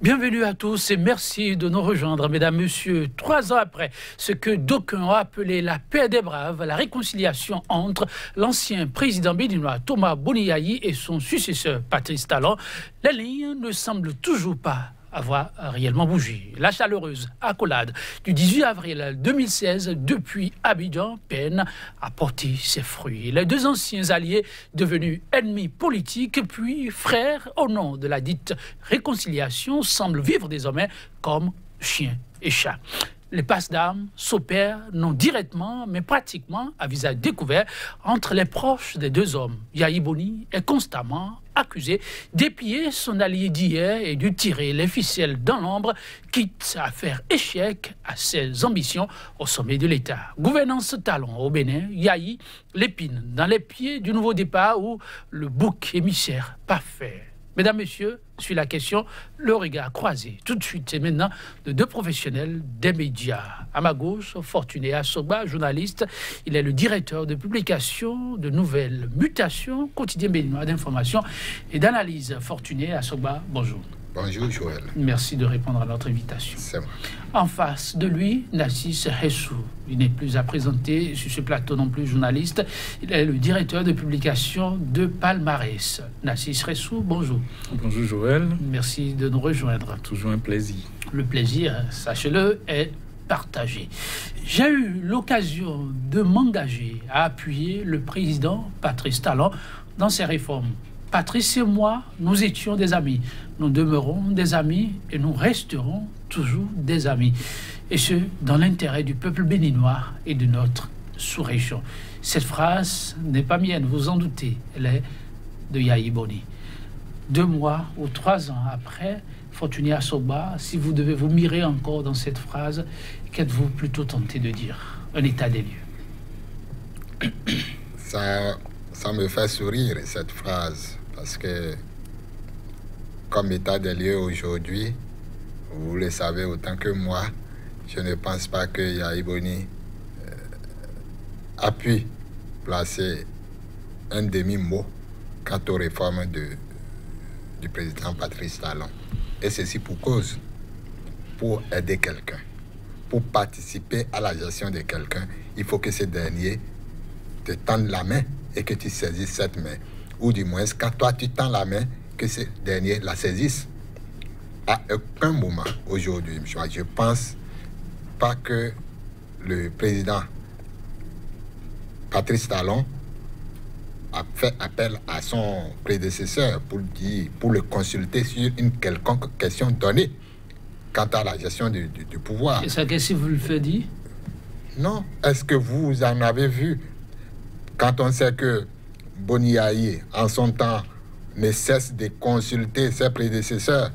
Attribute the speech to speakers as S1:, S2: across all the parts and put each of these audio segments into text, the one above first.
S1: Bienvenue à tous et merci de nous rejoindre, mesdames, messieurs. 3 ans après ce que d'aucuns ont appelé la paix des braves, la réconciliation entre l'ancien président béninois Thomas Boni-Yayi et son successeur Patrice Talon, les lignes ne semblent toujours pas avoir réellement bougé. La chaleureuse accolade du 18 avril 2016 depuis Abidjan peine à porter ses fruits. Les deux anciens alliés devenus ennemis politiques puis frères au nom de la dite réconciliation semblent vivre désormais comme chien et chat. Les passes d'armes s'opèrent non directement, mais pratiquement à visage découvert entre les proches des deux hommes. Yayi Boni est constamment accusé d'épier son allié d'hier et de tirer les ficelles dans l'ombre, quitte à faire échec à ses ambitions au sommet de l'État. Gouvernance Talon au Bénin, Yayi l'épine dans les pieds du nouveau départ ou le bouc émissaire parfait. Mesdames, Messieurs, sur la question, le regard croisé. Tout de suite, c'est maintenant de deux professionnels des médias. À ma gauche, Fortuné Asogba, journaliste. Il est le directeur de publication de Nouvelles Mutations, quotidien béninois d'information et d'analyse. Fortuné Asogba, bonjour.
S2: Bonjour Joël.
S1: Merci de répondre à notre invitation.
S2: C'est vrai.
S1: En face de lui, Nassis Ressou. Il n'est plus à présenter sur ce plateau non plus journaliste. Il est le directeur de publication de Palmarès. Nassis Ressou, bonjour.
S3: Bonjour Joël.
S1: Merci de nous rejoindre.
S3: Toujours un plaisir.
S1: Le plaisir, sachez-le, est partagé. J'ai eu l'occasion de m'engager à appuyer le président Patrice Talon dans ses réformes. Patrice et moi, nous étions des amis. Nous demeurons des amis et nous resterons toujours des amis. Et ce, dans l'intérêt du peuple béninois et de notre sous-région. Cette phrase n'est pas mienne, vous en doutez. Elle est de Yayi Boni. 2 mois ou 3 ans après, Fortuné Asogba, si vous devez vous mirer encore dans cette phrase, qu'êtes-vous plutôt tenté de dire? Un état des lieux.
S2: Ça me fait sourire, cette phrase, parce que, comme état des lieux aujourd'hui, vous le savez autant que moi, je ne pense pas que Yayi Boni a pu placer un demi-mot quant aux réformes du président Patrice Talon. Et ceci pour cause, pour aider quelqu'un, pour participer à la gestion de quelqu'un, il faut que ce dernier te tende la main et que tu saisisses cette main. Ou du moins, quand toi tu tends la main, que ce dernier la saisisse. À aucun moment aujourd'hui, je pense pas que le président Patrice Talon a fait appel à son prédécesseur pour le consulter sur une quelconque question donnée quant à la gestion du pouvoir.
S1: Et ça, qu'est-ce que vous le faites dire?
S2: Non. Est-ce que vous en avez vu? Quand on sait que Boni-Yayi, en son temps, ne cesse de consulter ses prédécesseurs,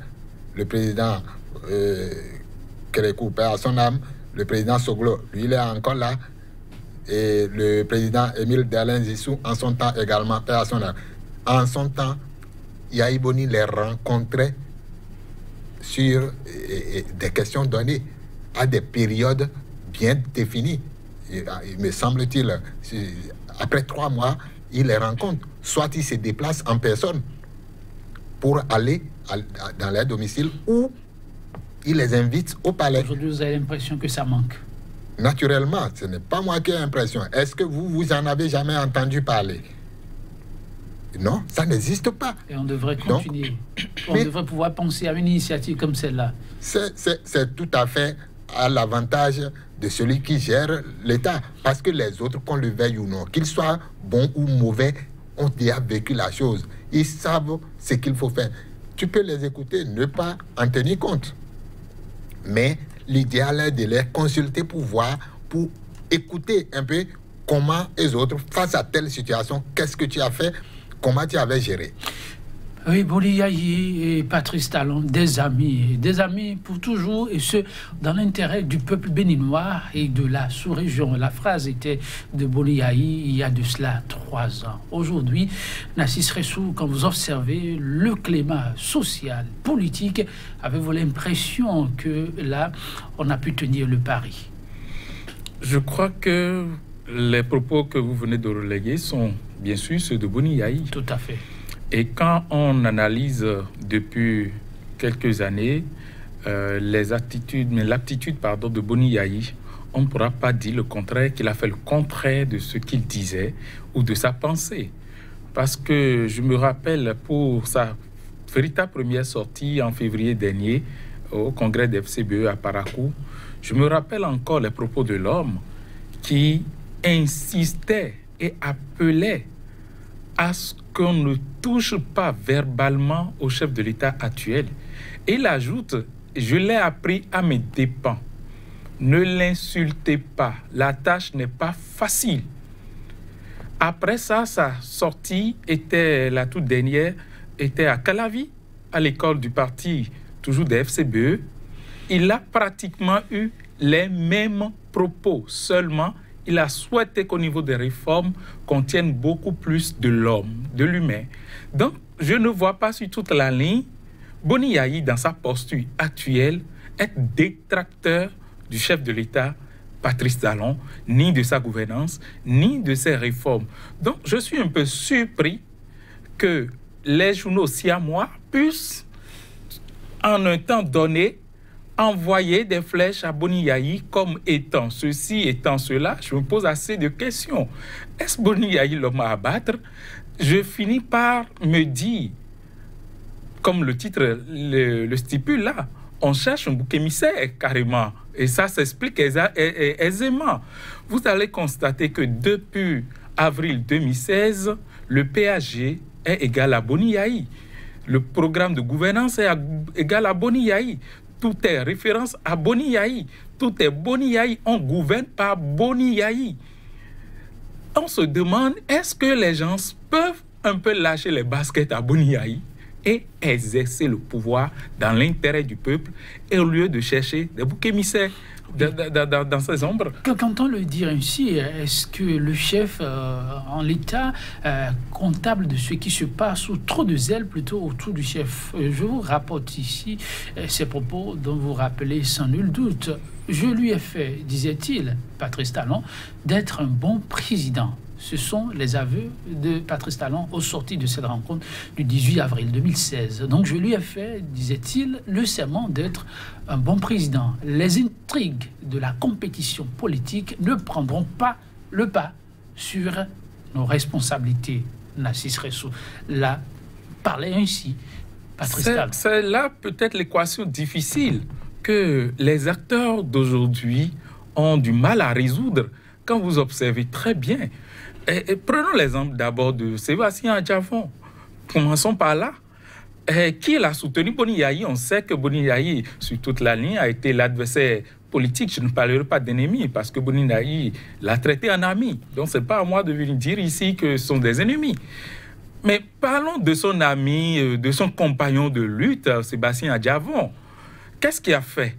S2: le président Kérékou, père à son âme, le président Soglo, lui, il est encore là, et le président Émile Derlin Zissou, en son temps également, père à son âme. En son temps, Yayi Boni les rencontrait sur des questions données, à des périodes bien définies. Il me semble-t-il, après 3 mois, il les rencontre. Soit il se déplace en personne pour aller dans leur domicile ou il les invite au palais.
S1: Aujourd'hui, vous avez l'impression que ça manque.
S2: Naturellement, ce n'est pas moi qui ai l'impression. Est-ce que vous en avez jamais entendu parler? Non, ça n'existe pas.
S1: Et on devrait continuer. On devrait pouvoir penser à une initiative comme celle-là.
S2: C'est tout à fait à l'avantage de celui qui gère l'État. Parce que les autres, qu'on le veuille ou non, qu'ils soient bons ou mauvais, ont déjà vécu la chose. Ils savent ce qu'il faut faire. Tu peux les écouter, ne pas en tenir compte. Mais l'idéal est de les consulter pour voir, pour écouter un peu comment les autres, face à telle situation, qu'est-ce que tu as fait, comment tu avais géré.
S1: Oui, Boni-Yayi et Patrice Talon, des amis pour toujours, et ce, dans l'intérêt du peuple béninois et de la sous-région. La phrase était de Boni-Yayi il y a de cela 3 ans. Aujourd'hui, Nassis Ressou, quand vous observez le climat social, politique, avez-vous l'impression que là, on a pu tenir le pari?
S3: Je crois que les propos que vous venez de reléguer sont bien sûr ceux de Boni-Yayi.
S1: Tout à fait.
S3: Et quand on analyse depuis quelques années, l'aptitude de Boni Yayi, on ne pourra pas dire le contraire, qu'il a fait le contraire de ce qu'il disait ou de sa pensée. Parce que je me rappelle pour sa véritable première sortie en février dernier au congrès de FCBE à Parakou, je me rappelle encore les propos de l'homme qui insistait et appelait à ce qu'on ne touche pas verbalement au chef de l'État actuel. Et il ajoute, je l'ai appris à mes dépens, ne l'insultez pas, la tâche n'est pas facile. Après ça, sa sortie était, la toute dernière, était à Calavi, à l'école du parti, toujours des FCBE. Il a pratiquement eu les mêmes propos, seulement il a souhaité qu'au niveau des réformes, qu'on tienne beaucoup plus de l'homme, de l'humain. Donc, je ne vois pas sur toute la ligne Boni Yayi, dans sa posture actuelle, être détracteur du chef de l'État, Patrice Talon, ni de sa gouvernance, ni de ses réformes. Donc, je suis un peu surpris que les journaux siamois puissent, en un temps donné, envoyer des flèches à Boni Yayi comme étant ceci, étant cela. Je me pose assez de questions. Est-ce Boni Yayi l'homme à abattre? Je finis par me dire, comme le titre le stipule là, on cherche un bouc émissaire carrément. Et ça s'explique aisément. Vous allez constater que depuis avril 2016, le PAG est égal à Boni Yayi. Le programme de gouvernance est égal à Boni Yayi. Tout est référence à Boni Yayi. Tout est Boni Yayi. On gouverne par Boni Yayi. On se demande, est-ce que les gens peuvent un peu lâcher les baskets à Boni Yayi et exercer le pouvoir dans l'intérêt du peuple, et au lieu de chercher des boucs émissaires dans ces ombres.
S1: Quand on le dit ainsi, est-ce que le chef en l'État, comptable de ce qui se passe, ou trop de zèle plutôt autour du chef? Je vous rapporte ici ces propos dont vous rappelez sans nul doute. Je lui ai fait, disait-il, Patrice Talon, d'être un bon président. Ce sont les aveux de Patrice Talon au sorti de cette rencontre du 18 avril 2016. Donc je lui ai fait, disait-il, le serment d'être un bon président. Les intrigues de la compétition politique ne prendront pas le pas sur nos responsabilités. Nassis Ressou l'a parlé ainsi. Patrice Talon.
S3: C'est là peut-être l'équation difficile que les acteurs d'aujourd'hui ont du mal à résoudre quand vous observez très bien. Et prenons l'exemple d'abord de Sébastien Adjavon. Commençons par là. Qui l'a soutenu? Boni Yayi. On sait que Boni Yayi, sur toute la ligne, a été l'adversaire politique. Je ne parlerai pas d'ennemi parce que Boni Yayi l'a traité en ami. Donc, ce n'est pas à moi de venir dire ici que ce sont des ennemis. Mais parlons de son ami, de son compagnon de lutte, Sébastien Adjavon. Qu'est-ce qui a fait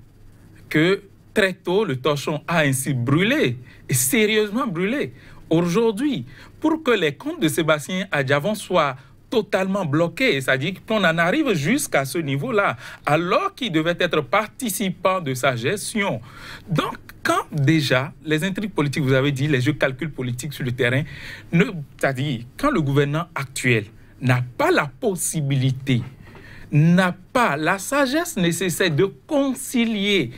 S3: que très tôt, le torchon a ainsi brûlé, et sérieusement brûlé? Aujourd'hui, pour que les comptes de Sébastien Adjavon soient totalement bloqués, c'est-à-dire qu'on en arrive jusqu'à ce niveau-là, alors qu'il devait être participant de sa gestion. Donc, quand déjà, les intrigues politiques, vous avez dit, les jeux calculs politiques sur le terrain, c'est-à-dire quand le gouvernement actuel n'a pas la possibilité, n'a pas la sagesse nécessaire de concilier,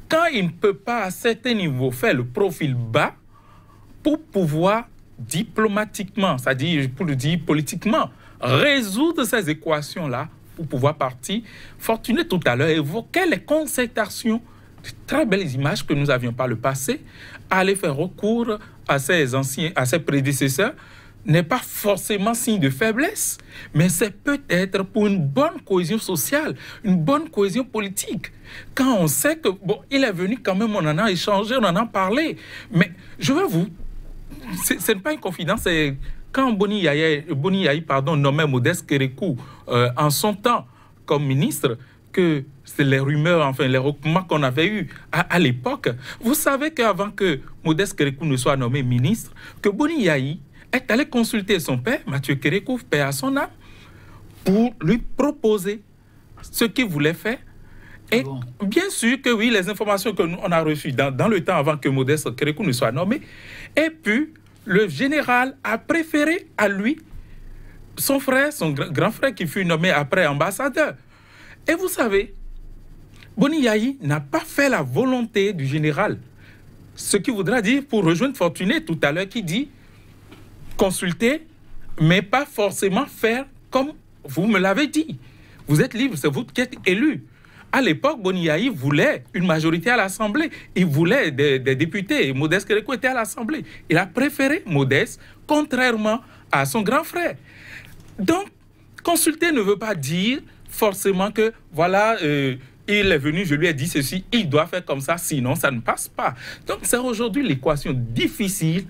S3: quand il ne peut pas à certains niveaux faire le profil bas, pour pouvoir diplomatiquement, c'est-à-dire pour le dire politiquement, résoudre ces équations-là pour pouvoir partir. Fortuné tout à l'heure évoquait les concertations, de très belles images que nous avions par le passé. Aller faire recours à ses prédécesseurs n'est pas forcément signe de faiblesse, mais c'est peut-être pour une bonne cohésion sociale, une bonne cohésion politique. Quand on sait que, bon, il est venu quand même, on en a échangé, on en a parlé, mais je veux vous... Ce n'est pas une confidence, c'est quand Boni Yayi nommait Modeste Kérékou en son temps comme ministre, que c'est les rumeurs, enfin les recoupements qu'on avait eus à l'époque. Vous savez qu'avant que Modeste Kérékou ne soit nommé ministre, que Boni Yayi est allé consulter son père, Mathieu Kérékou, père à son âme, pour lui proposer ce qu'il voulait faire. Et bien sûr que oui, les informations que nous on a reçues dans le temps avant que Modeste Kérékou ne soit nommé, et puis le général a préféré à lui son frère, son grand frère qui fut nommé après ambassadeur. Et vous savez, Boni Yayi n'a pas fait la volonté du général. Ce qui voudra dire, pour rejoindre Fortuné tout à l'heure, qui dit consulter, mais pas forcément faire comme vous me l'avez dit. Vous êtes libre, c'est vous qui êtes élu. À l'époque, Boni Yayi voulait une majorité à l'Assemblée. Il voulait des députés. Modeste Kérékou était à l'Assemblée. Il a préféré Modeste, contrairement à son grand frère. Donc, consulter ne veut pas dire forcément que, voilà, il est venu, je lui ai dit ceci, il doit faire comme ça, sinon ça ne passe pas. Donc, c'est aujourd'hui l'équation difficile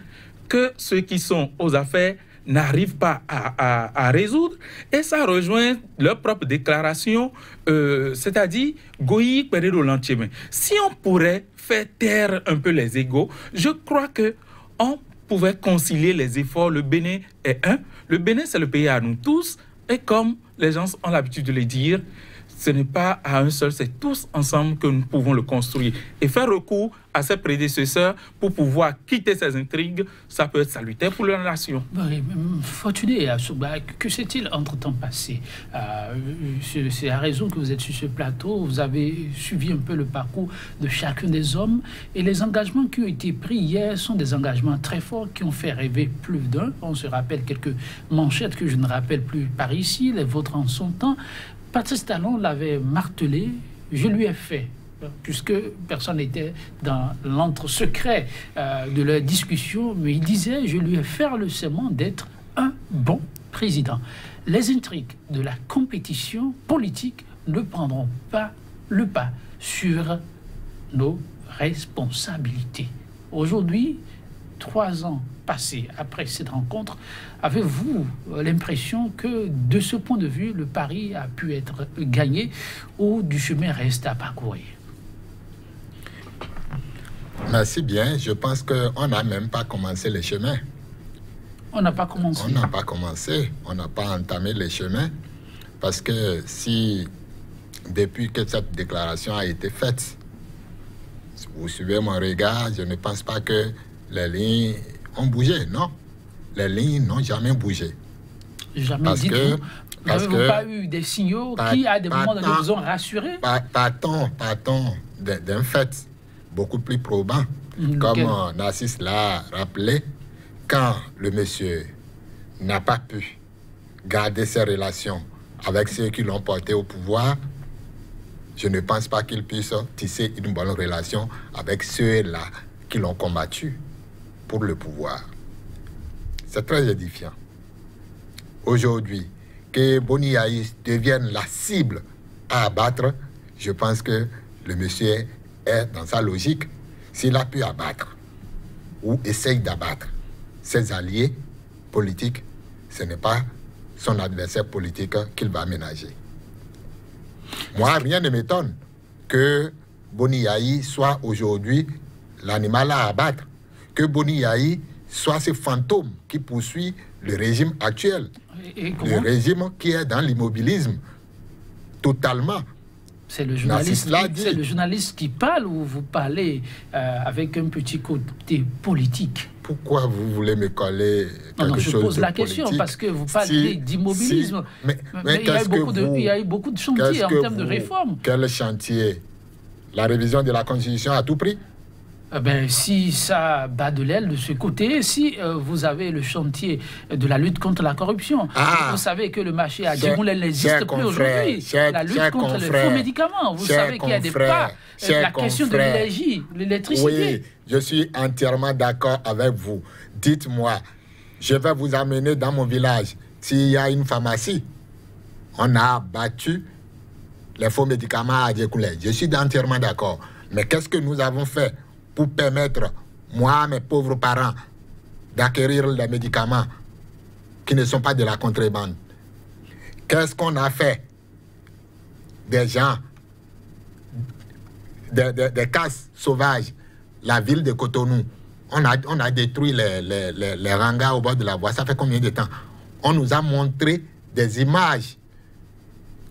S3: que ceux qui sont aux affaires n'arrivent pas à résoudre, et ça rejoint leur propre déclaration, c'est-à-dire Goyi Peredo Lantieme. Si on pourrait faire taire un peu les égos, je crois que on pouvait concilier les efforts. Le Bénin est un. Le Bénin, c'est le pays à nous tous, et comme les gens ont l'habitude de le dire, ce n'est pas à un seul, c'est tous ensemble que nous pouvons le construire. Et faire recours à ses prédécesseurs pour pouvoir quitter ces intrigues, ça peut être salutaire pour la nation.
S1: Oui, Fortuné Assouba, que s'est-il entre-temps passé? C'est à raison que vous êtes sur ce plateau, vous avez suivi un peu le parcours de chacun des hommes, et les engagements qui ont été pris hier sont des engagements très forts qui ont fait rêver plus d'un. On se rappelle quelques manchettes que je ne rappelle plus par ici, les vôtres en son temps. Patrice Talon l'avait martelé, je lui ai fait, puisque personne n'était dans l'entre-secret de leur discussion, mais il disait, je lui ai fait le serment d'être un bon président. Les intrigues de la compétition politique ne prendront pas le pas sur nos responsabilités. Aujourd'hui, 3 ans passés après cette rencontre, avez-vous l'impression que, de ce point de vue, le pari a pu être gagné ou du chemin reste à parcourir?
S2: Merci bien. Je pense qu'on n'a même pas commencé les chemins.
S1: On n'a pas commencé.
S2: On n'a pas commencé. On n'a pas entamé les chemins. Parce que si, depuis que cette déclaration a été faite, si vous suivez mon regard, je ne pense pas que les lignes ont bougé, non. Les lignes n'ont jamais bougé.
S1: Jamais. N'avez-vous pas eu des signaux qui, à des moments donnés, vous ont rassuré?
S2: Partons d'un fait beaucoup plus probant. Comme Narcisse l'a rappelé, quand le monsieur n'a pas pu garder ses relations avec ceux qui l'ont porté au pouvoir, je ne pense pas qu'il puisse tisser une bonne relation avec ceux-là qui l'ont combattu pour le pouvoir. C'est très édifiant. Aujourd'hui, que Boni Yayi devienne la cible à abattre, je pense que le monsieur est dans sa logique. S'il a pu abattre ou essaye d'abattre ses alliés politiques, ce n'est pas son adversaire politique qu'il va ménager. Moi, rien ne m'étonne que Boni Yayi soit aujourd'hui l'animal à abattre, que Boni Yayi soit ce fantôme qui poursuit le régime actuel, le régime qui est dans l'immobilisme totalement.
S1: C'est le journaliste qui parle ou vous parlez avec un petit côté politique?
S2: Pourquoi vous voulez me coller quelque chose de politique?
S1: Je pose la question parce que vous parlez d'immobilisme. Mais il y a eu beaucoup de chantiers en termes de réforme.
S2: Quel chantier? La révision de la Constitution à tout prix?
S1: Si ça bat de l'aile de ce côté, si vous avez le chantier de la lutte contre la corruption, vous savez que le marché à Djiboulel n'existe plus aujourd'hui. La lutte contre les faux médicaments, vous savez qu'il y a des pas. La question de l'énergie, l'électricité.
S2: Oui, je suis entièrement d'accord avec vous. Dites-moi, je vais vous amener dans mon village. S'il y a une pharmacie, on a battu les faux médicaments à Djiboulel. Je suis entièrement d'accord. Mais qu'est-ce que nous avons fait pour permettre, moi, mes pauvres parents, d'acquérir les médicaments qui ne sont pas de la contrebande? Qu'est-ce qu'on a fait? Des gens, des casses sauvages, la ville de Cotonou, on a détruit les rangas au bord de la voie. Ça fait combien de temps? On nous a montré des images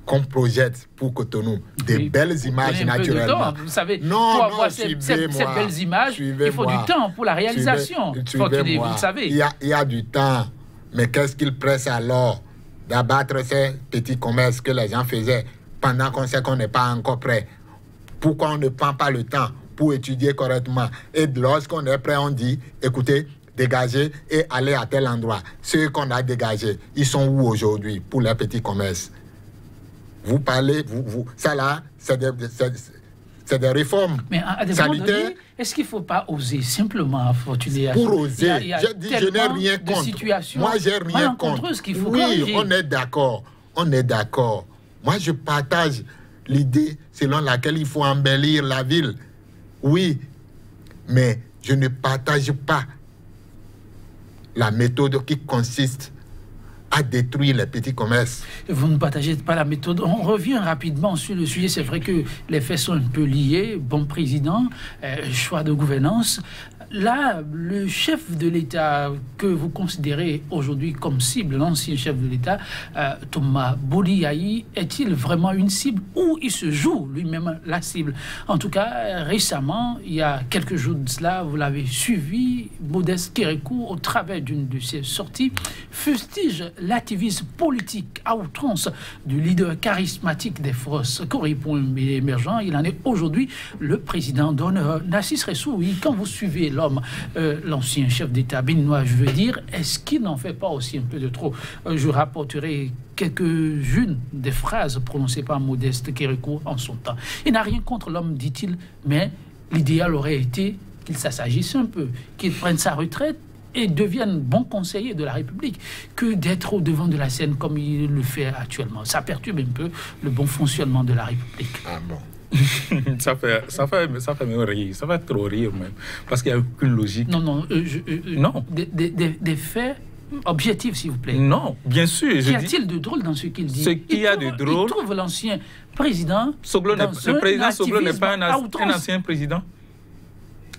S2: qu'on projette pour Cotonou, des belles images naturellement.
S1: Vous savez, pour avoir ces belles images, il faut du temps pour la réalisation. Vous le savez.
S2: Il y a du temps, mais qu'est-ce qu'il presse alors d'abattre ces petits commerces que les gens faisaient pendant qu'on sait qu'on n'est pas encore prêt? Pourquoi on ne prend pas le temps pour étudier correctement? Et lorsqu'on est prêt, on dit, écoutez, dégagez et allez à tel endroit. Ceux qu'on a dégagés, ils sont où aujourd'hui pour les petits commerces? Vous parlez, ça là, c'est des réformes sanitaires.
S1: Est-ce qu'il ne faut pas oser simplement, Fortuné?
S2: Pour oser, je dis, je n'ai rien contre. Moi, j'ai rien contre. Oui, on est d'accord. On est d'accord. Moi, je partage l'idée selon laquelle il faut embellir la ville. Oui, mais je ne partage pas la méthode qui consiste à détruire les petits commerces.
S1: Vous ne partagez pas la méthode. On revient rapidement sur le sujet. C'est vrai que les faits sont un peu liés. Bon président, choix de gouvernance. Là, le chef de l'État que vous considérez aujourd'hui comme cible, l'ancien chef de l'État, Thomas Boni-Yayi, est-il vraiment une cible ou il se joue lui-même la cible? En tout cas, récemment, il y a quelques jours de cela, vous l'avez suivi, Modeste Kérékou, au travers d'une de ses sorties, fustige l'activisme politique à outrance du leader charismatique des forces Corée pour émergent. Il en est aujourd'hui le président d'honneur. Narcisse Ressoui, quand vous suivez l'homme, l'ancien chef d'État béninois, je veux dire, est-ce qu'il n'en fait pas aussi un peu de trop? Je rapporterai quelques-unes des phrases prononcées par Modeste Kérékou en son temps. Il n'a rien contre l'homme, dit-il, mais l'idéal aurait été qu'il s'assagisse un peu, qu'il prenne sa retraite et devienne bon conseiller de la République que d'être au devant de la scène comme il le fait actuellement. Ça perturbe un peu le bon fonctionnement de la République.
S2: Ah bon?
S3: ça fait même rire, ça fait trop rire même, parce qu'il n'y a aucune logique.
S1: Non,
S3: non.
S1: Des faits objectifs, s'il vous plaît.
S3: Non, bien sûr.
S1: Qu'y a-t-il de drôle dans ce qu'il dit?
S3: Ce qu'il y a de drôle...
S1: Il trouve l'ancien président...
S3: Le président Soglo n'est pas un ancien président.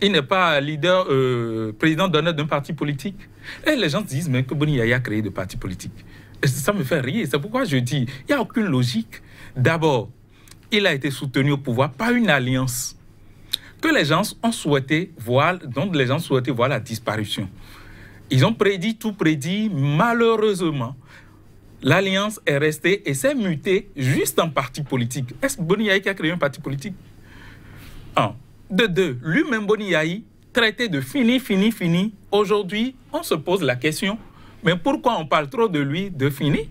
S3: Il n'est pas leader, président d'honneur d'un parti politique. Et les gens disent même que Boni-Yayi a créé de partis politiques. Et ça me fait rire. C'est pourquoi je dis, il n'y a aucune logique. D'abord, il a été soutenu au pouvoir par une alliance que les gens ont souhaité voir, dont les gens souhaitaient voir la disparition. Ils ont prédit, tout prédit. Malheureusement, l'alliance est restée et s'est mutée juste en parti politique. Est-ce Boni-Yayi qui a créé un parti politique? Un. De deux, lui-même Boni-Yayi, traité de fini. Aujourd'hui, on se pose la question, mais pourquoi on parle trop de lui, de fini?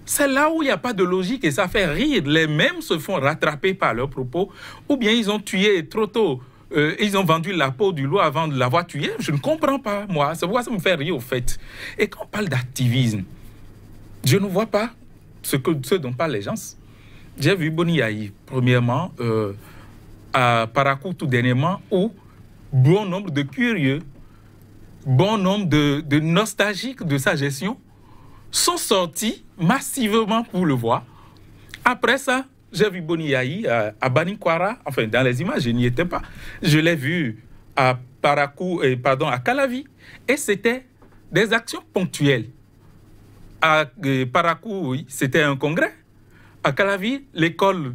S3: C'est là où il n'y a pas de logique et ça fait rire. Les mêmes se font rattraper par leurs propos, ou bien ils ont tué trop tôt, ils ont vendu la peau du loup avant de l'avoir tué. Je ne comprends pas, moi. C'est pourquoi ça me fait rire, au fait. Et quand on parle d'activisme, je ne vois pas ce dont parlent les gens. J'ai vu Boni-Yayi, premièrement, à Parakou tout dernièrement, où bon nombre de curieux, bon nombre de nostalgiques de sa gestion sont sortis massivement pour le voir. Après ça, j'ai vu Boni-Yayi à Banikwara, enfin dans les images, je n'y étais pas. Je l'ai vu à Parakou, à Calavi, et c'était des actions ponctuelles. À Parakou, oui, c'était un congrès. À Calavi, l'école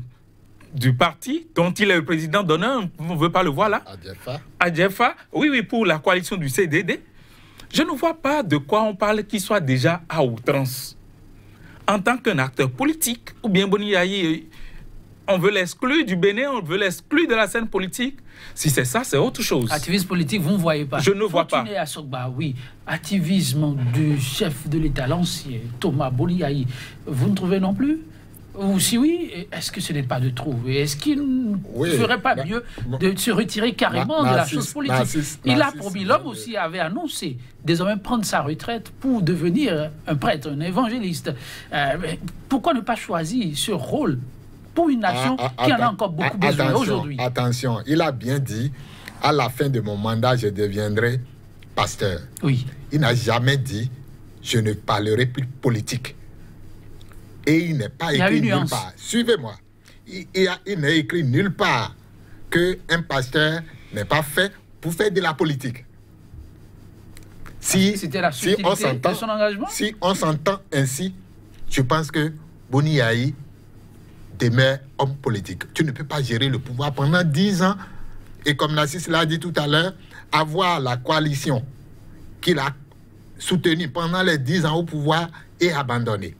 S3: du parti dont il est le président d'honneur, on ne veut pas le voir là. À Djefa, oui, pour la coalition du CDD. Je ne vois pas de quoi on parle qui soit déjà à outrance. En tant qu'un acteur politique, ou bien Boni-Yayi, on veut l'exclure du Bénin, on veut l'exclure de la scène politique. Si c'est ça, c'est autre chose.
S1: Activisme politique, vous ne voyez pas.
S3: Je ne vois pas.
S1: Oui, activisme du chef de l'État, l'ancien Thomas Boni-Yayi, vous ne trouvez non plus? Ou si oui, est-ce que ce n'est pas de trop? Est-ce qu'il ne ferait pas mieux de se retirer carrément de la chose politique? Il a promis, l'homme aussi avait annoncé désormais prendre sa retraite pour devenir un prêtre, un évangéliste. Pourquoi ne pas choisir ce rôle pour une nation qui en a encore beaucoup besoin aujourd'hui?
S2: Attention, il a bien dit, à la fin de mon mandat, je deviendrai pasteur.
S1: Oui.
S2: Il n'a jamais dit, je ne parlerai plus de politique. Et il n'est pas écrit nulle part. Suivez-moi. Il n'est écrit nulle part qu'un pasteur n'est pas fait pour faire de la politique.
S1: C'était la subtilité de son engagement?
S2: Si on s'entend ainsi, je pense que Boni-Yayi demeure homme politique. Tu ne peux pas gérer le pouvoir pendant 10 ans. Et comme Narcisse l'a dit tout à l'heure, avoir la coalition qu'il a soutenue pendant les 10 ans au pouvoir et abandonner.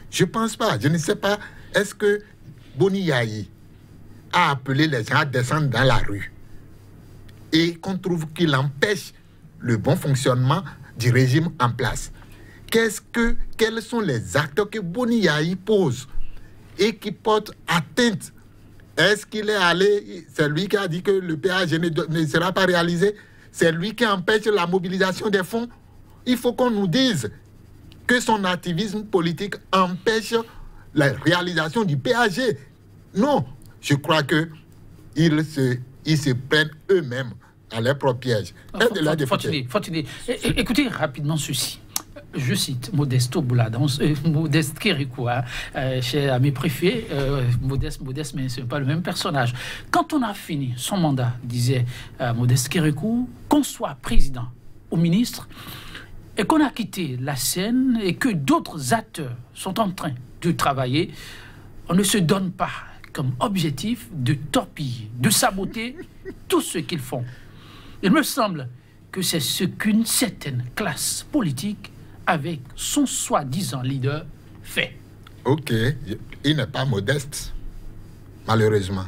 S2: Je ne pense pas. Je ne sais pas. est-ce que Boni Yayi a appelé les gens à descendre dans la rue et qu'on trouve qu'il empêche le bon fonctionnement du régime en place? Quels sont les actes que Boni Yayi pose et qui portent atteinte? Est-ce qu'il est allé, c'est lui qui a dit que le péage ne sera pas réalisé? C'est lui qui empêche la mobilisation des fonds? Il faut qu'on nous dise que son activisme politique empêche la réalisation du péage. Non, je crois qu'ils se prennent eux-mêmes à leur propre piège.
S1: Écoutez rapidement ceci. Je cite Modesto Bouladon, Modeste Kérékou, cher ami préfet, Modeste, mais ce n'est pas le même personnage. Quand on a fini son mandat, disait Modeste Kérékou, qu'on soit président ou ministre, et qu'on a quitté la scène et que d'autres acteurs sont en train de travailler, on ne se donne pas comme objectif de torpiller, de saboter tout ce qu'ils font. Il me semble que c'est ce qu'une certaine classe politique avec son soi-disant leader fait.
S2: Ok, il n'est pas modeste, malheureusement.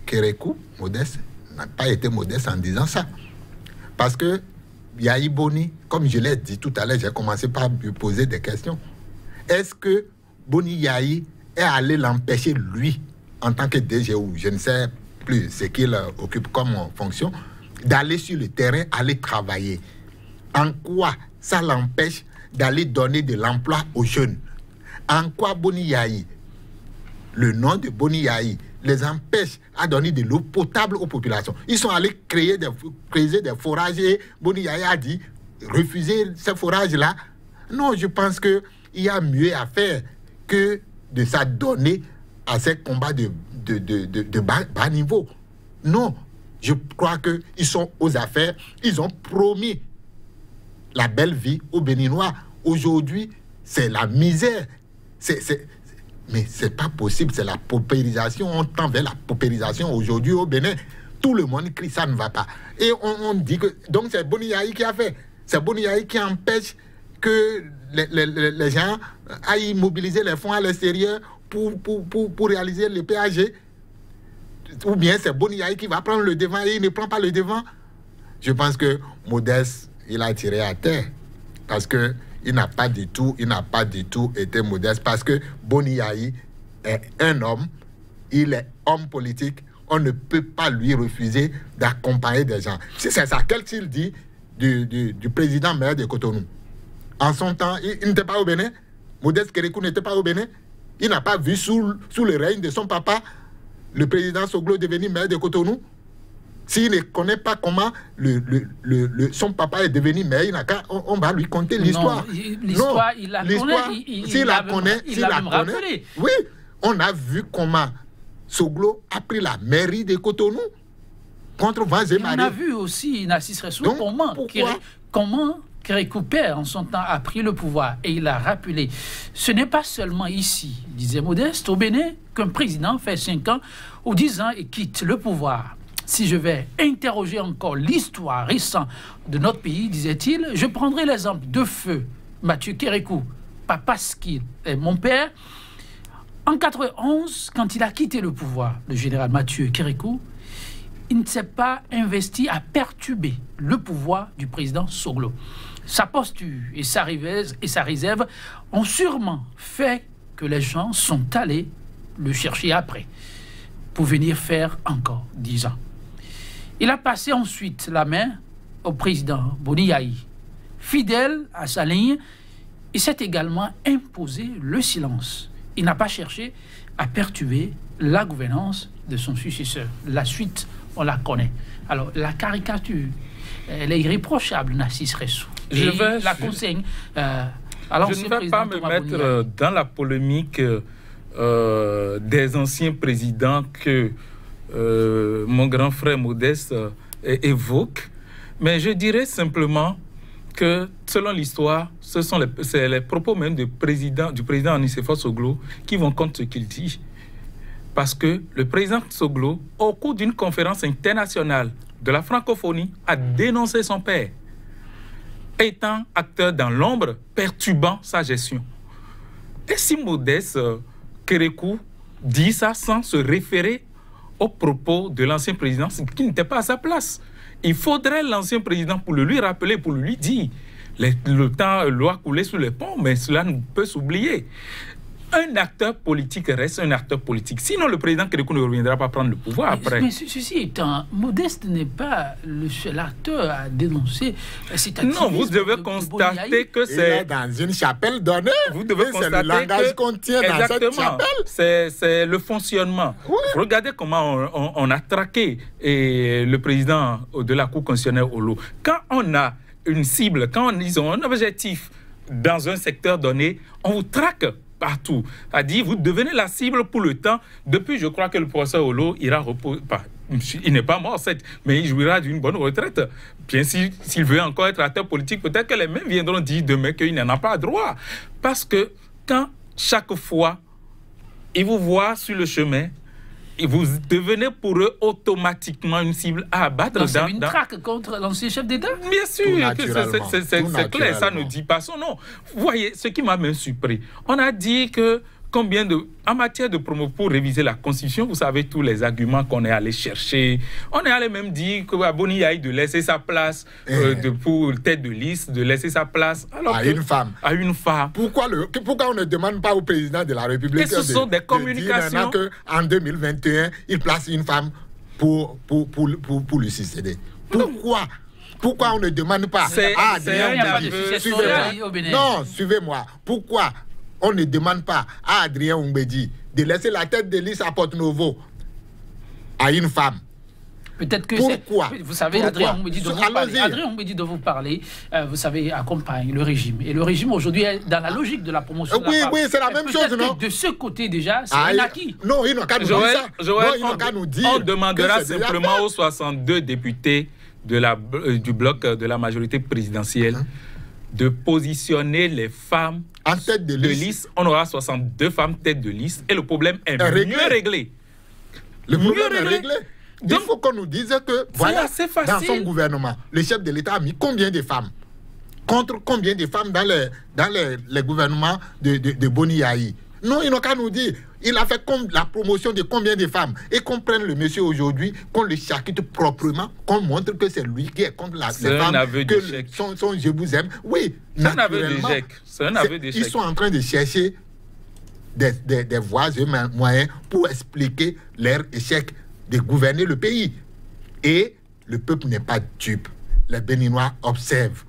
S2: Kérékou, modeste, n'a pas été modeste en disant ça. Parce que Yayi Boni, comme je l'ai dit tout à l'heure, j'ai commencé par lui poser des questions. Est-ce que Boni Yayi est allé l'empêcher, lui, en tant que DG, ou je ne sais plus ce qu'il occupe comme fonction, d'aller sur le terrain, aller travailler? En quoi ça l'empêche d'aller donner de l'emploi aux jeunes? En quoi Boni Yayi, le nom de Boni Yayi, les empêche à donner de l'eau potable aux populations? Ils sont allés creuser des forages et Boni Yayi a dit refuser ces forages-là. Non, je pense qu'il y a mieux à faire que de s'adonner à ces combats de bas niveau. Non, je crois qu'ils sont aux affaires. Ils ont promis la belle vie aux Béninois. Aujourd'hui, c'est la misère. Mais ce n'est pas possible, c'est la paupérisation. On tend vers la paupérisation aujourd'hui au Bénin. Tout le monde crie, ça ne va pas. Et on dit que... Donc c'est Boni Yayi qui a fait. C'est Boni Yayi qui empêche que les gens aillent mobiliser les fonds à l'extérieur pour réaliser le PAG. Ou bien c'est Boni Yayi qui va prendre le devant et il ne prend pas le devant. Je pense que Modeste, il a tiré à terre. Parce que il n'a pas du tout été modeste. Parce que Boni Yayi est un homme, il est homme politique. On ne peut pas lui refuser d'accompagner des gens. Si c'est ça, qu'est-il dit du président maire de Cotonou? En son temps, il n'était pas au Bénin. Modeste Kérékou n'était pas au Bénin. Il n'a pas vu sous le règne de son papa le président Soglo devenir maire de Cotonou. S'il ne connaît pas comment son papa est devenu maire, on va lui conter l'histoire.
S1: L'histoire, il la connaît.
S2: S'il la connaît, oui, on a vu comment Soglo a pris la mairie de Cotonou contre vents et marées.
S1: On a vu aussi, Narcisse Ressou, comment Kérékou Père, en son temps, a pris le pouvoir. Et il a rappelé, ce n'est pas seulement ici, disait Modeste, au Bénin, qu'un président fait 5 ans ou 10 ans et quitte le pouvoir. Si je vais interroger encore l'histoire récente de notre pays, disait-il, je prendrai l'exemple de feu Mathieu Kérékou, pas parce qu'il est mon père. En 91, quand il a quitté le pouvoir, le général Mathieu Kérékou, il ne s'est pas investi à perturber le pouvoir du président Soglo. Sa posture et sa réserve ont sûrement fait que les gens sont allés le chercher après, pour venir faire encore 10 ans. Il a passé ensuite la main au président Boni Yayi. Fidèle à sa ligne, il s'est également imposé le silence. Il n'a pas cherché à perturber la gouvernance de son successeur. La suite, on la connaît. Alors, la caricature, elle est irréprochable, Narcisse Ressou. Je
S3: ne vais pas me mettre dans la polémique des anciens présidents que mon grand frère Modeste évoque, mais je dirais simplement que, selon l'histoire, c'est les propos même du président Aniséphore Soglo qui vont contre ce qu'il dit. Parce que le président Soglo, au cours d'une conférence internationale de la francophonie, a dénoncé son père, étant acteur dans l'ombre, perturbant sa gestion. Et si Modeste Kérékou dit ça sans se référer aux propos de l'ancien président qui n'était pas à sa place. Il faudrait l'ancien président pour le lui rappeler, pour lui dire. Le temps doit couler sous les ponts, mais cela ne peut s'oublier. Un acteur politique reste un acteur politique. Sinon, le président Kérékou ne reviendra pas prendre le pouvoir après.
S1: Mais ceci étant, Modeste n'est pas le seul acteur à dénoncer cet activisme.
S3: Non, vous devez constater que c'est...
S2: dans une chapelle donnée.
S3: Vous devez constater
S2: le langage qu'on tient dans cette chapelle.
S3: C'est le fonctionnement. Oui. Regardez comment on a traqué le président de la Cour constitutionnelle au lot. Quand on a une cible, quand ils ont un objectif dans un secteur donné, on vous traque partout. A dit, vous devenez la cible pour le temps. Depuis, je crois que le professeur Olo ira reposer. Il n'est pas mort, mais il jouira d'une bonne retraite. Bien sûr, s'il veut encore être acteur politique, peut-être que les mêmes viendront dire demain qu'il n'en a pas droit. Parce que quand chaque fois, ils vous voient sur le chemin, et vous devenez pour eux automatiquement une cible à abattre.
S1: C'est une traque contre l'ancien chef d'État?
S3: Bien sûr, c'est clair, ça ne dit pas son nom. Vous voyez, ce qui m'a même surpris, on a dit que en matière de promo, pour réviser la Constitution, vous savez tous les arguments qu'on est allé chercher. On est allé même dire que Boni Yayi de laisser sa place pour tête de liste, de laisser sa place
S2: une femme.
S3: À une femme.
S2: Pourquoi on ne demande pas au président de la République
S3: ce sont des communications
S2: qu'en 2021, il place une femme pour lui succéder? Pourquoi on ne demande pas à Adrien Oumbédi? Non, suivez-moi. Pourquoi on ne demande pas à Adrien Oumbédi de laisser la tête de liste à Porto-Novo à une femme?
S1: Peut-être que
S2: pourquoi?
S1: Vous savez, Adrien Oumbédi de vous parler, vous savez, accompagne le régime. Et le régime aujourd'hui est dans la logique de la promotion de la femme.
S2: Oui, c'est la même chose, non?
S1: De ce côté déjà, c'est un acquis.
S2: Non, il n'a qu'à nous dire ça.
S3: Joël, on demandera simplement aux 62 députés du bloc de la majorité présidentielle de positionner les femmes
S2: en tête de liste.
S3: On aura 62 femmes tête de liste et le problème est mieux réglé.
S2: Le problème est réglé. Donc, il faut qu'on nous dise que, voilà, dans son gouvernement, le chef de l'État a mis combien de femmes? Contre combien de femmes dans les gouvernements de Boni Yayi? Non, il n'a qu'à nous dire. Il a fait la promotion de combien de femmes? Et qu'on prenne le monsieur aujourd'hui, qu'on le charcute proprement, qu'on montre que c'est lui qui est contre les femmes, que son je vous aime. Oui,
S3: c'est un aveu d'échec. C'est un aveu d'échec.
S2: Ils sont en train de chercher des voies et moyens pour expliquer leur échec de gouverner le pays. Et le peuple n'est pas dupe. Les Béninois observent.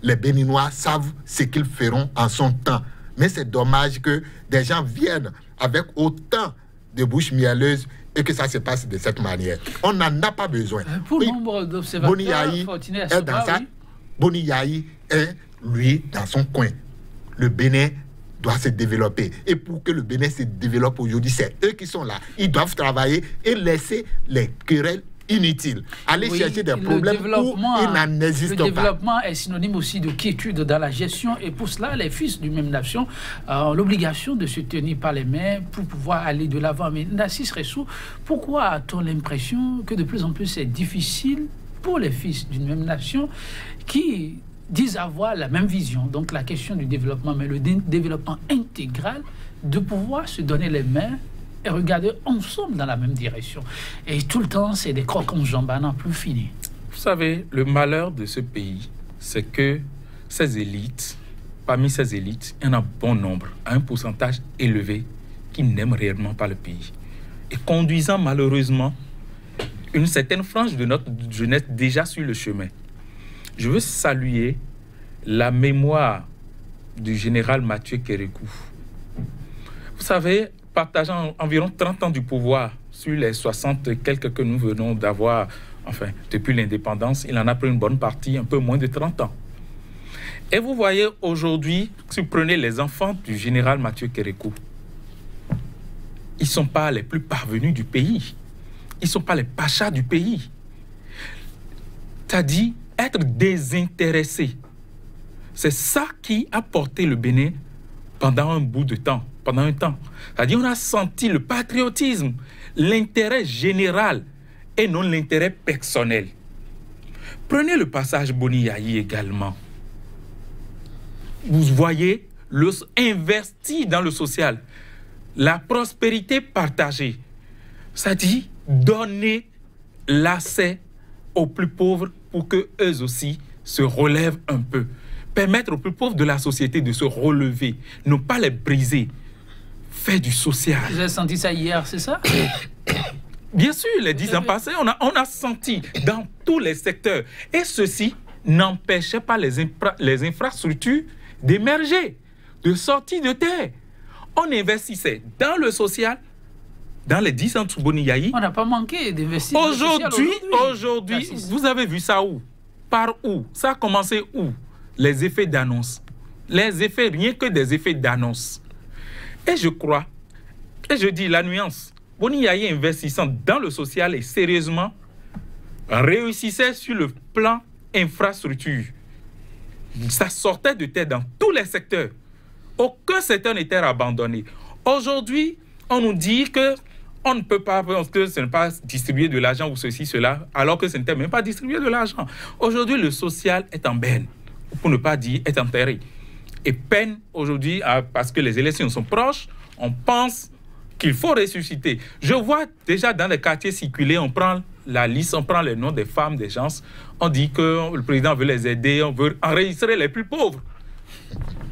S2: Les Béninois savent ce qu'ils feront en son temps. Mais c'est dommage que des gens viennent avec autant de bouches mielleuses et que ça se passe de cette manière. On n'en a pas besoin.
S1: Pour nombre d'observateurs,
S2: Boni Yayi est dans ça. Boni Yayi est, lui, dans son coin. Le Bénin doit se développer. Et pour que le Bénin se développe aujourd'hui, c'est eux qui sont là. Ils doivent travailler et laisser les querelles inutile. Aller chercher des problèmes où il n'en existe pas.
S1: Le développement est synonyme aussi de quiétude dans la gestion et pour cela, les fils d'une même nation ont l'obligation de se tenir par les mains pour pouvoir aller de l'avant. Mais Nassis Ressou, pourquoi a-t-on l'impression que de plus en plus c'est difficile pour les fils d'une même nation qui disent avoir la même vision, donc la question du développement, mais le développement intégral, de pouvoir se donner les mains et regarder ensemble dans la même direction. Et tout le temps, c'est des crocs en jambes à n'en plus finir.
S3: Vous savez, le malheur de ce pays, c'est que ces élites, parmi ces élites, il y en a bon nombre, à un pourcentage élevé, qui n'aiment réellement pas le pays. Et conduisant malheureusement une certaine frange de notre jeunesse déjà sur le chemin. Je veux saluer la mémoire du général Mathieu Kérékou. Vous savez, partageant environ 30 ans du pouvoir sur les 60 et quelques que nous venons d'avoir, enfin, depuis l'indépendance, il en a pris une bonne partie, un peu moins de 30 ans. Et vous voyez aujourd'hui, si vous prenez les enfants du général Mathieu Kérékou, ils ne sont pas les plus parvenus du pays. Ils ne sont pas les pachas du pays. C'est-à-dire être désintéressé. C'est ça qui a porté le Bénin pendant un bout de temps. Pendant un temps. C'est-à-dire on a senti le patriotisme, l'intérêt général et non l'intérêt personnel. Prenez le passage Boni Yayi également. Vous voyez, investi dans le social. la prospérité partagée, c'est-à-dire donner l'accès aux plus pauvres pour qu'eux aussi se relèvent un peu. Permettre aux plus pauvres de la société de se relever, ne pas les briser. Faire du social.
S1: Vous avez senti ça hier, c'est ça?
S3: Bien sûr, les 10 ans passés, on a senti dans tous les secteurs. Et ceci n'empêchait pas les infrastructures d'émerger, de sortir de terre. On investissait dans le social, dans les 10 ans de Boni Yayi.
S1: On n'a pas manqué d'investir.
S3: Aujourd'hui, vous avez vu ça où? Par où? Ça a commencé où? Les effets d'annonce. Les effets, rien que des effets d'annonce. Et je crois, et je dis la nuance, Boni Yayi investissant dans le social et sérieusement, réussissait sur le plan infrastructure. Ça sortait de terre dans tous les secteurs. Aucun secteur n'était abandonné. Aujourd'hui, on nous dit que on ne peut pas, parce que ce n'est pas distribuer de l'argent ou ceci, cela, alors que ce n'était même pas distribuer de l'argent. Aujourd'hui, le social est en berne, pour ne pas dire est enterré. Et peine aujourd'hui, parce que les élections sont proches, on pense qu'il faut ressusciter. Je vois déjà dans les quartiers circuler, on prend la liste, on prend les noms des femmes, des gens, on dit que le président veut les aider, on veut enregistrer les plus pauvres.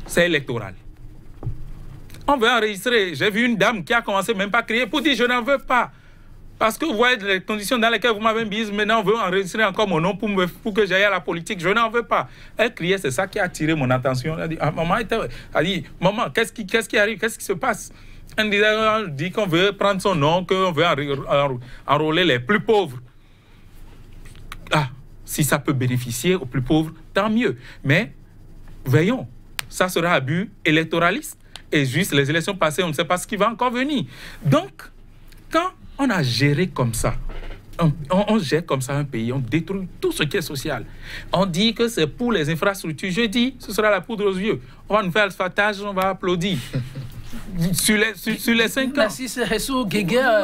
S3: C'est électoral. On veut enregistrer. J'ai vu une dame qui a commencé même pas à crier pour dire je n'en veux pas. Parce que vous voyez les conditions dans lesquelles vous m'avez mis, maintenant on veut enregistrer encore mon nom pour que j'aille à la politique. Je n'en veux pas. Elle criait, c'est ça qui a attiré mon attention. Elle a dit, maman, qu'est-ce qui arrive? Qu'est-ce qui se passe? Elle dit qu'on veut prendre son nom, qu'on veut enrôler les plus pauvres. Ah, si ça peut bénéficier aux plus pauvres, tant mieux. Mais, veillons, ça sera abus électoraliste. Et juste les élections passées, on ne sait pas ce qui va encore venir. Donc, quand on a géré comme ça, on gère comme ça un pays, on détruit tout ce qui est social. On dit que c'est pour les infrastructures. Je dis, ce sera la poudre aux yeux. On va nous faire l'asphaltage, on va applaudir. Sur les 5 ans.
S1: Narcisse Ressou,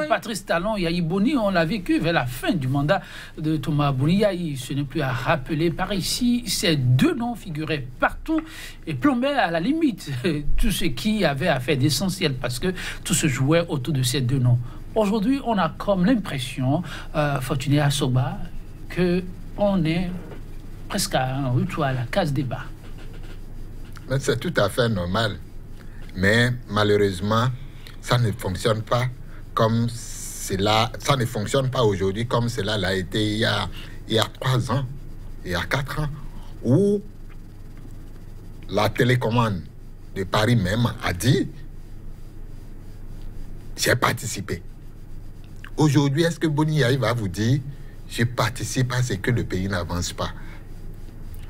S1: Patrice Talon, Yayi Boni, on l'a vécu vers la fin du mandat de Thomas Boni Yayi. Ce n'est plus à rappeler. Par ici, ces deux noms figuraient partout et plombaient à la limite tout ce qui avait à faire d'essentiel parce que tout se jouait autour de ces deux noms. Aujourd'hui, on a comme l'impression, Fortuné Asoba, qu'on est presque à un retour à la case débat.
S2: C'est tout à fait normal. Mais malheureusement, ça ne fonctionne pas comme cela. Ça ne fonctionne pas aujourd'hui comme cela l'a été il y a 3 ans, il y a 4 ans, où la télécommande de Paris même a dit j'ai participé. Aujourd'hui, est-ce que Boni Yayi va vous dire je participe à ce que le pays n'avance pas?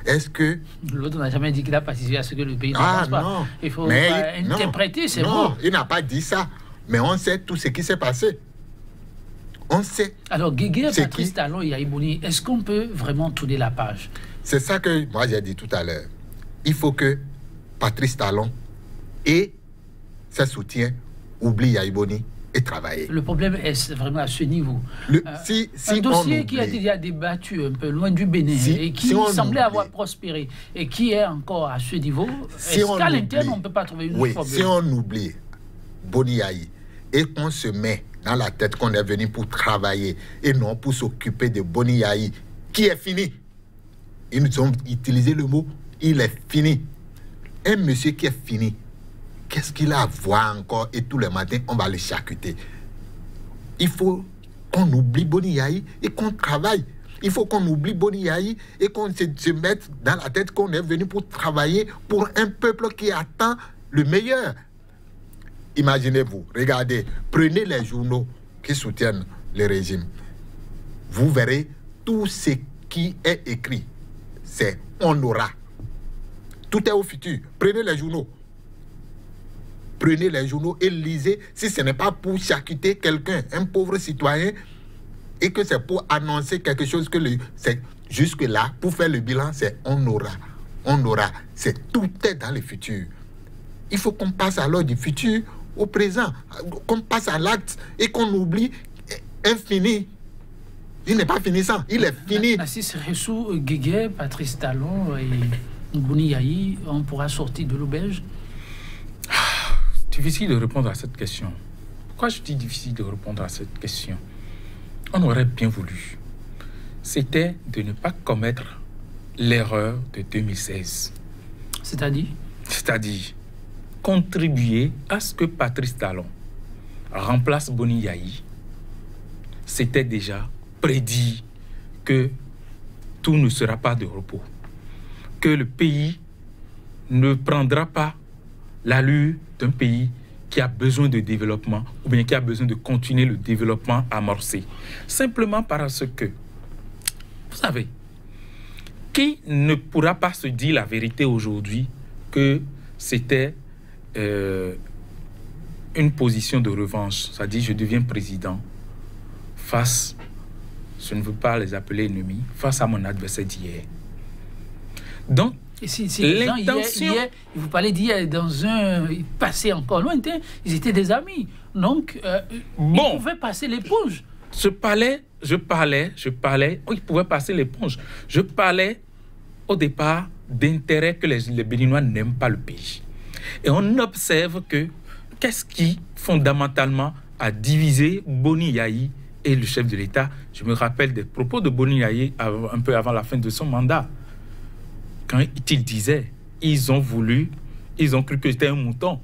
S2: Est-ce que...
S1: L'autre n'a jamais dit qu'il a participé à ce que le pays n'avance pas.
S2: Non.
S1: Il faut interpréter ces mots.
S2: Non, il n'a pas dit ça. Mais on sait tout ce qui s'est passé. On sait.
S1: Alors, Guégué, Patrice Talon et Yayi Boni, est-ce qu'on peut vraiment tourner la page?
S2: C'est ça que moi j'ai dit tout à l'heure. Il faut que Patrice Talon et ses soutiens oublient Yayi Boni et travailler.
S1: Le problème est vraiment à ce niveau. Un dossier qui a été déjà débattu un peu loin du Bénin et qui semblait avoir prospéré et qui est encore à ce niveau, est-ce qu'à l'interne, on ne peut pas trouver une formule?
S2: Si on oublie Boni Yayi et qu'on se met dans la tête qu'on est venu pour travailler et non pour s'occuper de Boni Yayi, qui est fini. Ils nous ont utilisé le mot, il est fini. Un monsieur qui est fini, qu'est-ce qu'il a à voir encore? Et tous les matins, on va le charcuter. Il faut qu'on oublie Boni Yayi et qu'on travaille. Il faut qu'on oublie Boni Yayi et qu'on se mette dans la tête qu'on est venu pour travailler pour un peuple qui attend le meilleur. Imaginez-vous, regardez, prenez les journaux qui soutiennent le régime. Vous verrez tout ce qui est écrit. C'est on aura. Tout est au futur. Prenez les journaux. Prenez les journaux et lisez si ce n'est pas pour charcuter quelqu'un, un pauvre citoyen, et que c'est pour annoncer quelque chose que c'est jusque-là, pour faire le bilan, c'est on aura. On aura. Tout est dans le futur. Il faut qu'on passe alors du futur au présent, qu'on passe à l'acte et qu'on oublie infini. Il n'est pas finissant, il est fini.
S1: Narcisse Ressou, Guégué, Patrice Talon et Boni Yayi, on pourra sortir de l'auberge?
S3: difficile de répondre à cette question. Pourquoi je dis difficile de répondre à cette question? On aurait bien voulu. C'était de ne pas commettre l'erreur de 2016.
S1: C'est-à-dire
S3: contribuer à ce que Patrice Talon remplace Boni Yayi. C'était déjà prédit que tout ne sera pas de repos, que le pays ne prendra pas l'allure d'un pays qui a besoin de développement ou bien qui a besoin de continuer le développement amorcé. Simplement parce que, vous savez, qui ne pourra pas se dire la vérité aujourd'hui que c'était une position de revanche, c'est-à-dire je deviens président face, je ne veux pas les appeler ennemis, face à mon adversaire d'hier. Donc,
S1: l'intention... Vous parlez d'hier dans un passé encore lointain, ils étaient des amis. Donc, ils pouvaient passer l'éponge.
S3: Je parlais, ils pouvaient passer l'éponge. Je parlais au départ d'intérêt que les Béninois n'aiment pas le pays. Et on observe que qu'est-ce qui, fondamentalement, a divisé Boni Yayi et le chef de l'État. Je me rappelle des propos de Boni Yayi un peu avant la fin de son mandat. Quand il disait, ils ont cru que j'étais un mouton.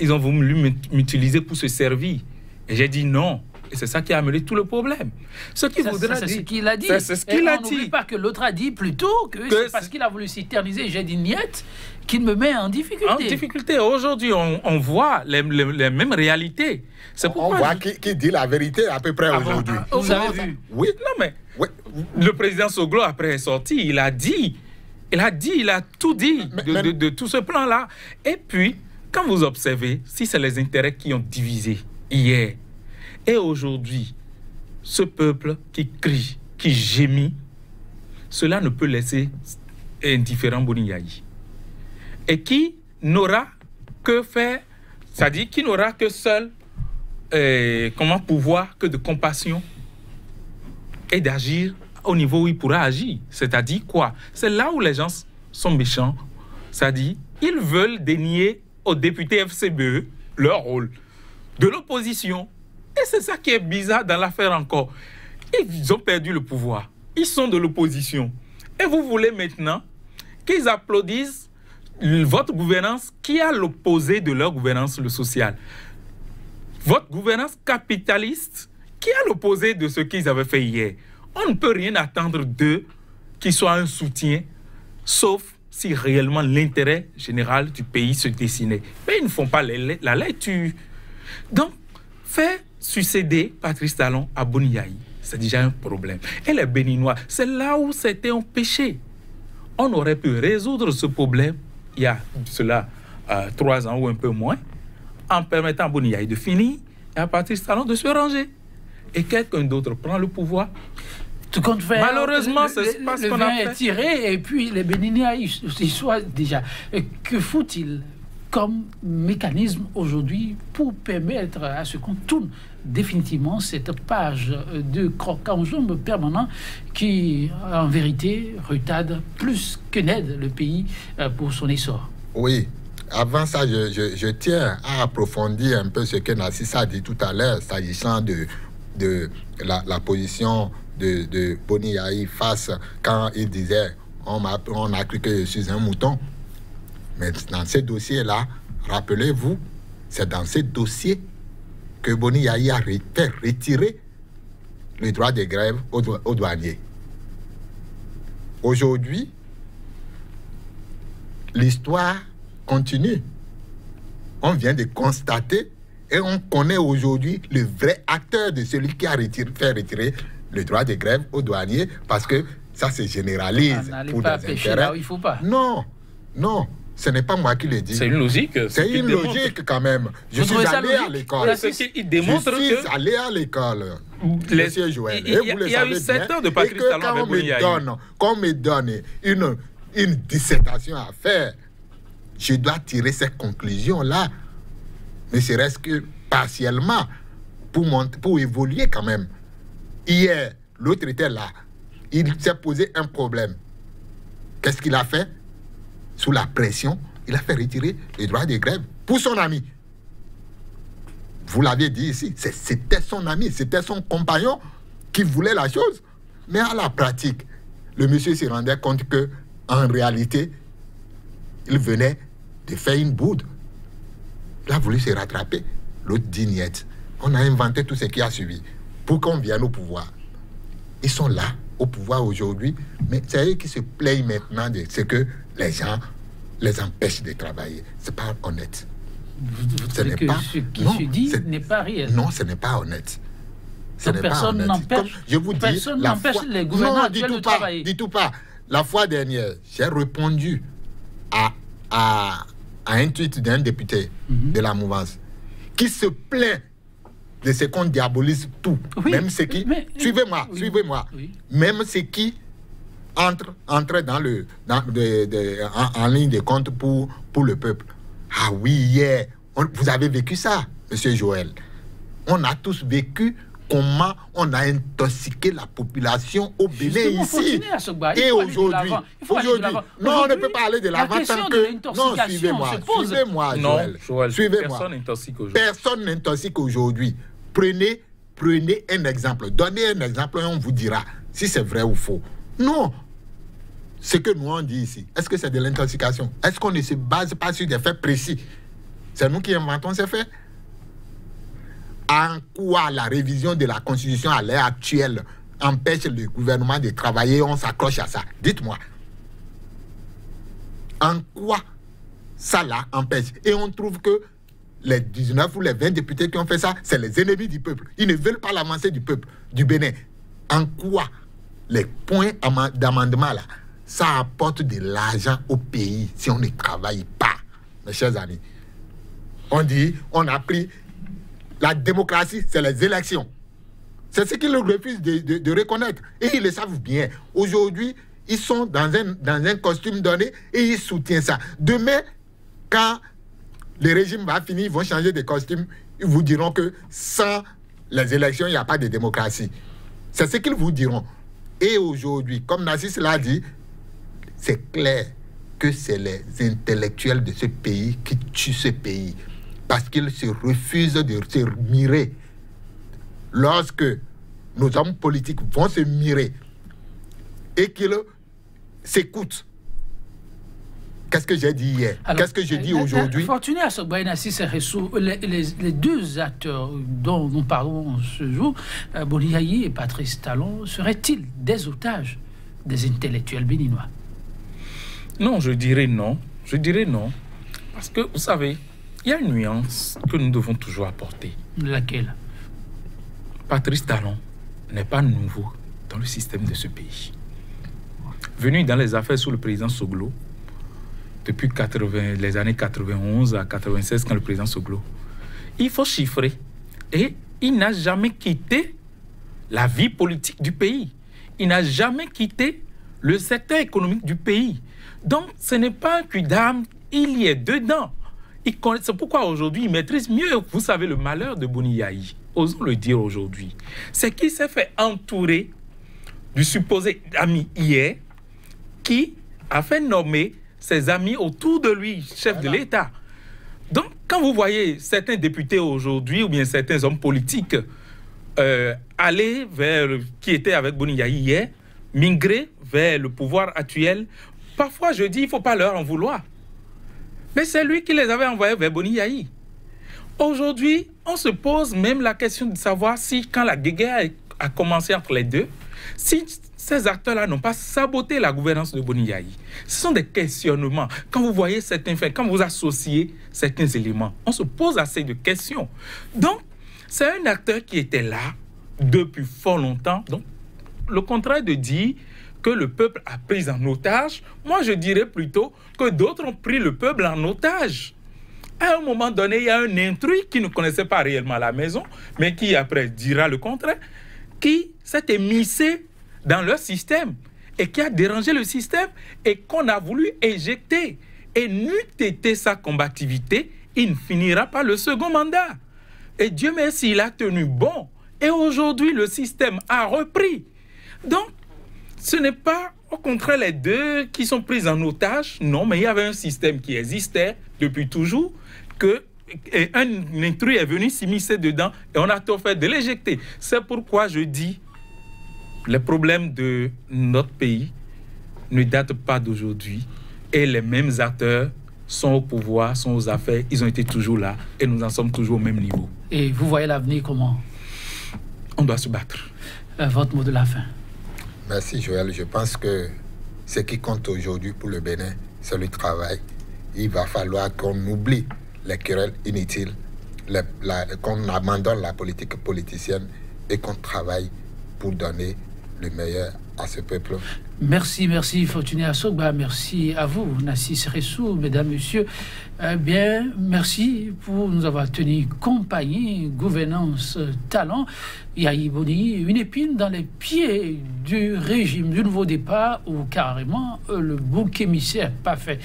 S3: Ils ont voulu m'utiliser pour se servir. Et j'ai dit non. Et c'est ça qui a amené tout le problème.
S1: C'est ce qu'il a dit.
S3: C'est ce qu'il a dit.
S1: On n'oublie pas que l'autre a dit plutôt que c'est parce qu'il a voulu s'éterniser. J'ai dit niet, qu'il me met en difficulté.
S3: En difficulté. Aujourd'hui, on voit les mêmes réalités.
S2: On voit qui dit la vérité à peu près aujourd'hui.
S1: Vous avez vu?
S2: Oui.
S3: Non, mais le président Soglo, après, est sorti. Il a tout dit de tout ce plan-là. Et puis, quand vous observez, si c'est les intérêts qui ont divisé hier et aujourd'hui, ce peuple qui crie, qui gémit, cela ne peut laisser indifférent Boni Yayi. Et qui n'aura que faire, c'est-à-dire qui n'aura que seul pouvoir que de compassion et d'agir au niveau où il pourra agir. C'est-à-dire quoi? C'est là où les gens sont méchants. C'est-à-dire, ils veulent dénier aux députés FCBE leur rôle de l'opposition. Et c'est ça qui est bizarre dans l'affaire encore. Ils ont perdu le pouvoir. Ils sont de l'opposition. Et vous voulez maintenant qu'ils applaudissent votre gouvernance qui est à l'opposé de leur gouvernance le social. Votre gouvernance capitaliste qui est à l'opposé de ce qu'ils avaient fait hier. On ne peut rien attendre d'eux qu'ils soient un soutien, sauf si réellement l'intérêt général du pays se dessinait. Mais ils ne font pas la lecture. Donc, faire succéder Patrice Talon à Boni Yayi, c'est déjà un problème. Et les Béninois, c'est là où c'était un péché. On aurait pu résoudre ce problème il y a cela 3 ans ou un peu moins, en permettant à Boni Yayi de finir et à Patrice Talon de se ranger. Et quelqu'un d'autre prend le pouvoir.
S1: Tout compte fait,
S3: malheureusement, c'est pas ce qu'on a fait.
S1: Le vin est tiré et puis les Béninois, ils soient déjà. Que faut-il comme mécanisme aujourd'hui pour permettre à ce qu'on tourne définitivement cette page de croc en jambe permanent qui, en vérité, retarde plus que n'aide le pays pour son essor?
S2: Oui. Avant ça, je tiens à approfondir un peu ce que Narcisse a dit tout à l'heure, s'agissant de la position de Boni Yayi face quand il disait on a cru que je suis un mouton. Mais dans ces dossiers-là, rappelez-vous, c'est dans ces dossiers que Boni Yayi a fait retirer le droit de grève aux douaniers. Aujourd'hui, l'histoire continue. On vient de constater et on connaît aujourd'hui le vrai acteur de celui qui a fait retirer le droit de grève aux douaniers, parce que ça se généralise pour des intérêts.
S1: Là où il faut pas.
S2: Non, ce n'est pas moi qui le dis.
S3: C'est une logique.
S2: C'est une logique quand même. Je suis allé à l'école.
S3: Il démontre que...
S2: Je suis allé à l'école, monsieur Joël. Et vous le savez bien. Et que quand on me donne une dissertation à faire, je dois tirer ces conclusions-là, ne serait-ce que partiellement, pour évoluer quand même. Hier, l'autre était là. Il s'est posé un problème. Qu'est-ce qu'il a fait? Sous la pression, il a fait retirer le droit de grève pour son ami. vous l'avez dit ici, c'était son ami, c'était son compagnon qui voulait la chose. Mais à la pratique, le monsieur se rendait compte que, en réalité, il venait de faire une boude. Il a voulu se rattraper. L'autre dit niet. On a inventé tout ce qui a suivi pour qu'on vienne au pouvoir. Ils sont là, au pouvoir aujourd'hui, mais c'est eux qui se plaignent maintenant de ce que les gens les empêchent de travailler. Ce n'est pas honnête.
S1: Ce n'est pas, ce qui se dit n'est pas réel.
S2: Non, ce n'est pas honnête.
S1: Personne n'empêche les gouvernants actuels de travailler.
S2: Du tout pas. La fois dernière, j'ai répondu à un tweet d'un député de la mouvance qui se plaint de ce qu'on diabolise tout. Oui, même ceux qui... Suivez-moi. Oui. Même ceux qui entrent en ligne de compte pour le peuple. Ah oui, hier, vous avez vécu ça, monsieur Joël. On a tous vécu comment on a intoxiqué la population au Bénin ici. Et aujourd'hui, non, on ne peut pas aller de l'avant tant que... Non, suivez-moi, Joël. Suivez-moi. Personne n'intoxique aujourd'hui. Prenez un exemple. Donnez un exemple et on vous dira si c'est vrai ou faux. Non. Ce que nous on dit ici, est-ce que c'est de l'intoxication? Est-ce qu'on ne se base pas sur des faits précis? C'est nous qui inventons ces faits? En quoi la révision de la Constitution à l'heure actuelle empêche le gouvernement de travailler? On s'accroche à ça. Dites-moi. En quoi ça là empêche? Et on trouve que les 19 ou les 20 députés qui ont fait ça, c'est les ennemis du peuple. Ils ne veulent pas l'avancée du peuple, du Bénin. En quoi les points d'amendement là, ça apporte de l'argent au pays si on ne travaille pas, mes chers amis? On dit, on a pris... La démocratie, c'est les élections. C'est ce qu'ils refusent de reconnaître. Et ils le savent bien. Aujourd'hui, ils sont dans un costume donné et ils soutiennent ça. Demain, quand le régime va finir, ils vont changer de costume. Ils vous diront que sans les élections, il n'y a pas de démocratie. C'est ce qu'ils vous diront. Et aujourd'hui, comme Narcisse l'a dit, c'est clair que c'est les intellectuels de ce pays qui tuent ce pays. Parce qu'ils se refusent de se mirer. Lorsque nos hommes politiques vont se mirer et qu'ils s'écoutent, qu'est-ce que j'ai dit hier? Qu'est-ce que je dis aujourd'hui?
S1: Fortuné Asogbaye, Narcisse Ressoul, les deux acteurs dont nous parlons ce jour, Boni Yayi et Patrice Talon, seraient-ils des otages des intellectuels béninois?
S3: Non, je dirais non. Je dirais non. Parce que, vous savez, il y a une nuance que nous devons toujours apporter.
S1: Laquelle?
S3: Patrice Talon n'est pas nouveau dans le système de ce pays. Venu dans les affaires sous le président Soglo, depuis les années 91 à 96, quand le président Soglo, il faut chiffrer. Et il n'a jamais quitté la vie politique du pays. Il n'a jamais quitté le secteur économique du pays. Donc, ce n'est pas un quidam, il y est dedans. C'est pourquoi aujourd'hui, il maîtrise mieux, vous savez, le malheur de Boni Yayi. Osons le dire aujourd'hui. C'est qu'il s'est fait entourer du supposé ami hier qui a fait nommer ses amis autour de lui, chef de l'État. Donc, quand vous voyez certains députés aujourd'hui ou bien certains hommes politiques aller vers, qui étaient avec Boni Yayi hier, migrer vers le pouvoir actuel, parfois je dis, il ne faut pas leur en vouloir. Mais c'est lui qui les avait envoyés vers Boni Yayi. Aujourd'hui, on se pose même la question de savoir si, quand la guerre a commencé entre les deux, si ces acteurs-là n'ont pas saboté la gouvernance de Boni Yayi. Ce sont des questionnements. Quand vous voyez certains faits, quand vous associez certains éléments, on se pose assez de questions. Donc, c'est un acteur qui était là depuis fort longtemps. Donc, le contraire de dire que le peuple a pris en otage, moi je dirais plutôt que d'autres ont pris le peuple en otage. À un moment donné, il y a un intrus qui ne connaissait pas réellement la maison, mais qui après dira le contraire, qui s'est émissé dans leur système et qui a dérangé le système et qu'on a voulu éjecter. Et n'eût été sa combativité, il ne finira pas le second mandat. Et Dieu merci, il a tenu bon. Et aujourd'hui, le système a repris. Donc, ce n'est pas, au contraire, les deux qui sont pris en otage. Non, mais il y avait un système qui existait depuis toujours, que et un intrus est venu s'immiscer dedans et on a tout fait de l'éjecter. C'est pourquoi je dis, les problèmes de notre pays ne datent pas d'aujourd'hui et les mêmes acteurs sont au pouvoir, sont aux affaires, ils ont été toujours là et nous en sommes toujours au même niveau.
S1: Et vous voyez l'avenir comment?
S3: On doit se battre.
S1: Votre mot de la fin.
S2: Merci Joël. Je pense que ce qui compte aujourd'hui pour le Bénin, c'est le travail. Il va falloir qu'on oublie les querelles inutiles, qu'on abandonne la politique politicienne et qu'on travaille pour donner le meilleur à ce peuple.
S1: Merci, merci Fortuné Assogba, merci à vous, Nassis Ressou, mesdames, messieurs. Bien, merci pour nous avoir tenu compagnie, gouvernance, talent. Yayi Boni, une épine dans les pieds du régime du nouveau départ ou carrément le bouc émissaire pas fait.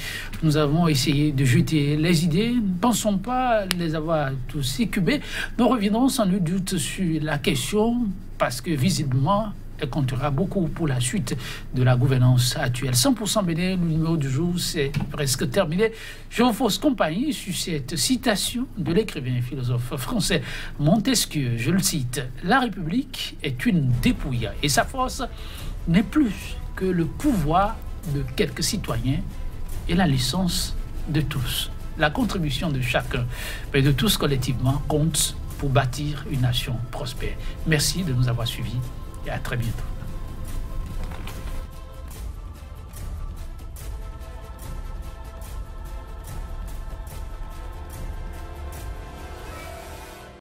S1: Nous avons essayé de jeter les idées, ne pensons pas les avoir tous incubées. Nous reviendrons sans nul doute sur la question parce que visiblement, elle comptera beaucoup pour la suite de la gouvernance actuelle. 100% Bénin, le numéro du jour, c'est presque terminé. Je vous fausse compagnie sur cette citation de l'écrivain et philosophe français Montesquieu. Je le cite, « La République est une dépouille et sa force n'est plus que le pouvoir de quelques citoyens et la licence de tous. La contribution de chacun, mais de tous collectivement, compte pour bâtir une nation prospère. » Merci de nous avoir suivis. Et à très bientôt.